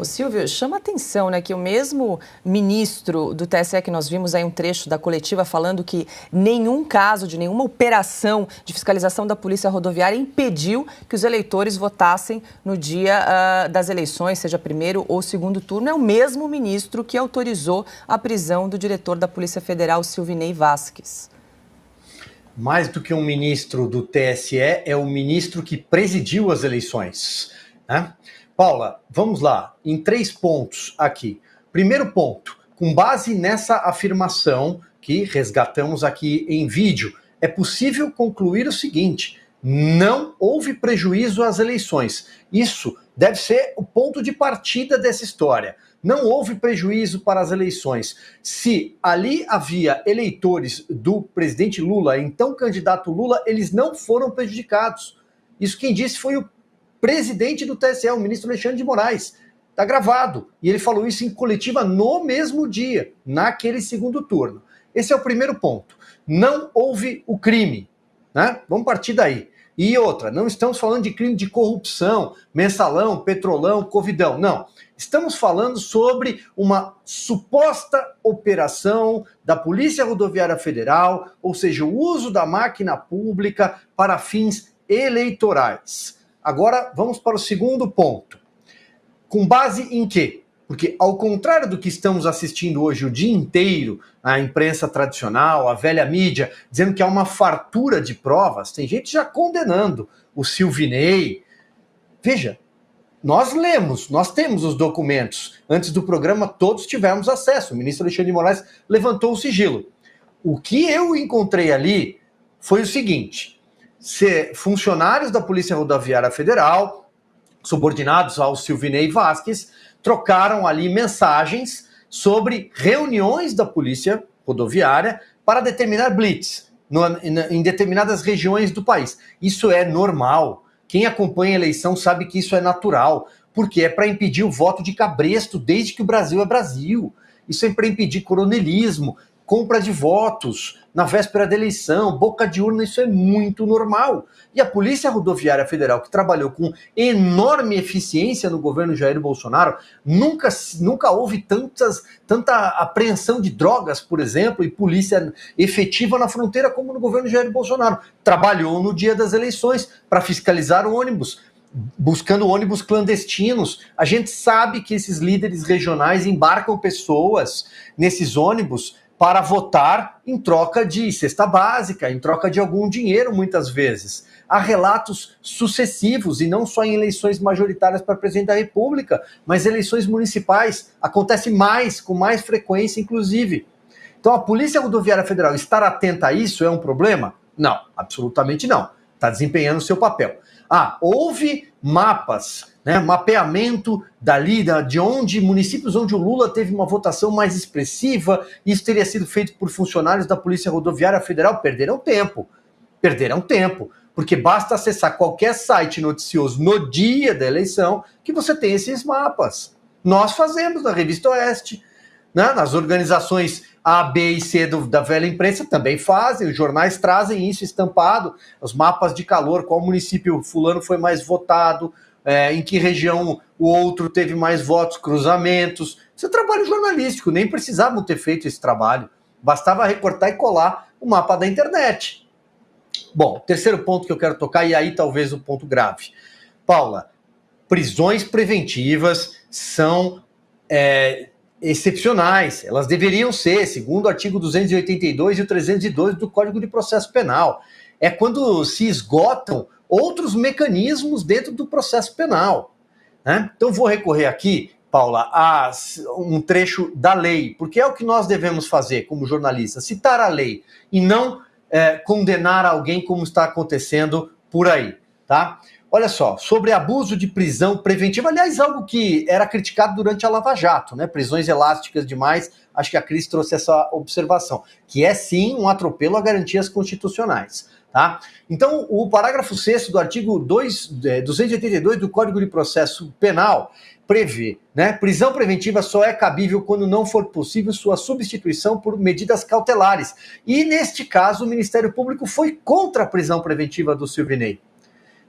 Ô Silvio, chama atenção, né, que o mesmo ministro do TSE, que nós vimos aí um trecho da coletiva falando que nenhum caso de nenhuma operação de fiscalização da Polícia Rodoviária impediu que os eleitores votassem no dia das eleições, seja primeiro ou segundo turno, é o mesmo ministro que autorizou a prisão do diretor da Polícia Federal, Silvinei Vasquez. Mais do que um ministro do TSE, é o ministro que presidiu as eleições, né? Paula, vamos lá, em 3 pontos aqui. Primeiro ponto, com base nessa afirmação que resgatamos aqui em vídeo, é possível concluir o seguinte: não houve prejuízo às eleições. Isso deve ser o ponto de partida dessa história. Não houve prejuízo para as eleições. Se ali havia eleitores do presidente Lula, então candidato Lula, eles não foram prejudicados. Isso quem disse foi o presidente do TSE, o ministro Alexandre de Moraes. Está gravado. E ele falou isso em coletiva no mesmo dia, naquele segundo turno. Esse é o primeiro ponto. Não houve o crime, né? Vamos partir daí. E outra, não estamos falando de crime de corrupção, mensalão, petrolão, covidão, não. Estamos falando sobre uma suposta operação da Polícia Rodoviária Federal, ou seja, o uso da máquina pública para fins eleitorais. Agora, vamos para o segundo ponto. Com base em quê? Porque, ao contrário do que estamos assistindo hoje o dia inteiro, a imprensa tradicional, a velha mídia, dizendo que há uma fartura de provas, tem gente já condenando o Silvinei. Veja, nós lemos, nós temos os documentos. Antes do programa, todos tivemos acesso. O ministro Alexandre de Moraes levantou o sigilo. O que eu encontrei ali foi o seguinte: funcionários da Polícia Rodoviária Federal, subordinados ao Silvinei Vasquez, trocaram ali mensagens sobre reuniões da Polícia Rodoviária para determinar blitz em determinadas regiões do país. Isso é normal. Quem acompanha a eleição sabe que isso é natural, porque é para impedir o voto de cabresto desde que o Brasil é Brasil. Isso é para impedir coronelismo, compra de votos na véspera da eleição, boca de urna, isso é muito normal. E a Polícia Rodoviária Federal, que trabalhou com enorme eficiência no governo Jair Bolsonaro, nunca houve tanta apreensão de drogas, por exemplo, e polícia efetiva na fronteira como no governo Jair Bolsonaro. Trabalhou no dia das eleições para fiscalizar o ônibus, buscando ônibus clandestinos. A gente sabe que esses líderes regionais embarcam pessoas nesses ônibus para votar em troca de cesta básica, em troca de algum dinheiro, muitas vezes. Há relatos sucessivos, e não só em eleições majoritárias para presidente da República, mas eleições municipais. Acontece com mais frequência, inclusive. Então, a Polícia Rodoviária Federal estar atenta a isso é um problema? Não, absolutamente não. Está desempenhando o seu papel. Houve mapas, né, mapeamento de municípios onde o Lula teve uma votação mais expressiva, isso teria sido feito por funcionários da Polícia Rodoviária Federal. Perderam tempo, porque basta acessar qualquer site noticioso no dia da eleição que você tem esses mapas. Nós fazemos na Revista Oeste, né, nas organizações A, B e C da velha imprensa também fazem, os jornais trazem isso estampado, os mapas de calor, qual município fulano foi mais votado, em que região o outro teve mais votos, cruzamentos. Isso é trabalho jornalístico, nem precisavam ter feito esse trabalho. Bastava recortar e colar o mapa da internet. Bom, terceiro ponto que eu quero tocar, e aí talvez o ponto grave. Paula, prisões preventivas são excepcionais. Elas deveriam ser, segundo o artigo 282 e o 302 do Código de Processo Penal. É quando se esgotam outros mecanismos dentro do processo penal, né? Então vou recorrer aqui, Paula, a um trecho da lei, porque é o que nós devemos fazer como jornalistas, citar a lei e não condenar alguém como está acontecendo por aí, tá? Olha só, sobre abuso de prisão preventiva, aliás, algo que era criticado durante a Lava Jato, né? Prisões elásticas demais, acho que a Cris trouxe essa observação, que é sim um atropelo a garantias constitucionais. Tá? Então, o parágrafo 6º do artigo 282 do Código de Processo Penal prevê, né, prisão preventiva só é cabível quando não for possível sua substituição por medidas cautelares. E, neste caso, o Ministério Público foi contra a prisão preventiva do Silvinei.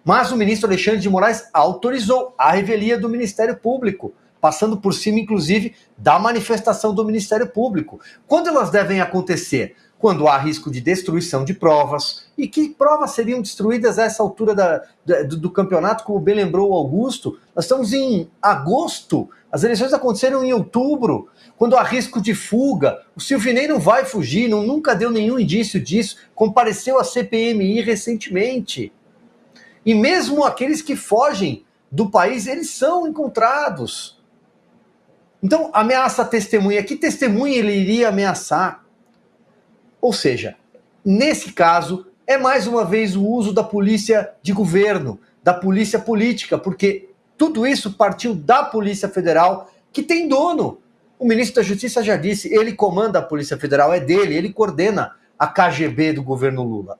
Mas o ministro Alexandre de Moraes autorizou a revelia do Ministério Público passando por cima, inclusive, da manifestação do Ministério Público. Quando elas devem acontecer? Quando há risco de destruição de provas. E que provas seriam destruídas a essa altura do campeonato, como bem lembrou o Augusto? Nós estamos em agosto, as eleições aconteceram em outubro, quando há risco de fuga. O Silvinei não vai fugir, nunca deu nenhum indício disso, compareceu à CPMI recentemente. E mesmo aqueles que fogem do país, eles são encontrados. Então, ameaça a testemunha. Que testemunha ele iria ameaçar? Ou seja, nesse caso, é mais uma vez o uso da polícia de governo, da polícia política, porque tudo isso partiu da Polícia Federal, que tem dono. O ministro da Justiça já disse, ele comanda a Polícia Federal, é dele, ele coordena a KGB do governo Lula.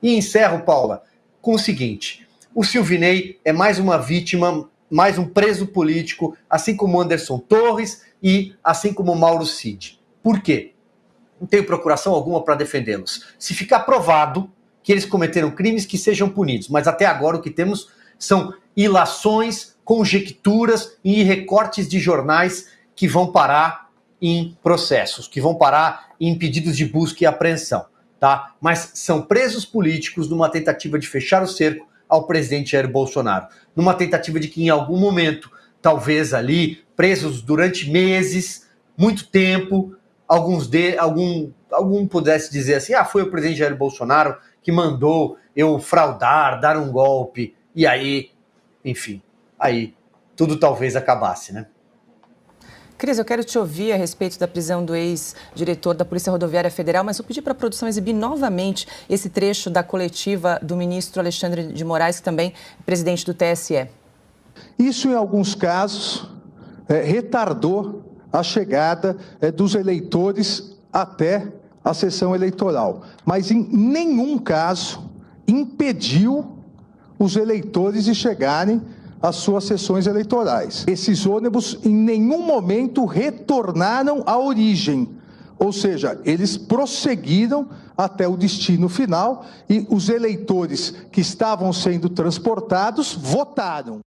E encerro, Paula, com o seguinte: o Silvinei é mais uma vítima, mais um preso político, assim como Anderson Torres e assim como Mauro Cid. Por quê? Não tenho procuração alguma para defendê-los. Se ficar provado que eles cometeram crimes, que sejam punidos. Mas até agora o que temos são ilações, conjecturas e recortes de jornais que vão parar em processos, que vão parar em pedidos de busca e apreensão. Tá? Mas são presos políticos numa tentativa de fechar o cerco ao presidente Jair Bolsonaro. Numa tentativa de que em algum momento, talvez ali, presos durante meses, muito tempo, algum pudesse dizer assim, foi o presidente Jair Bolsonaro que mandou eu fraudar, dar um golpe, e aí, enfim, aí tudo talvez acabasse, né? Cris, eu quero te ouvir a respeito da prisão do ex-diretor da Polícia Rodoviária Federal, mas vou pedir para a produção exibir novamente esse trecho da coletiva do ministro Alexandre de Moraes, que também é presidente do TSE. Isso, em alguns casos, retardou a chegada dos eleitores até a sessão eleitoral, mas em nenhum caso impediu os eleitores de chegarem às suas sessões eleitorais. Esses ônibus em nenhum momento retornaram à origem, ou seja, eles prosseguiram até o destino final e os eleitores que estavam sendo transportados votaram.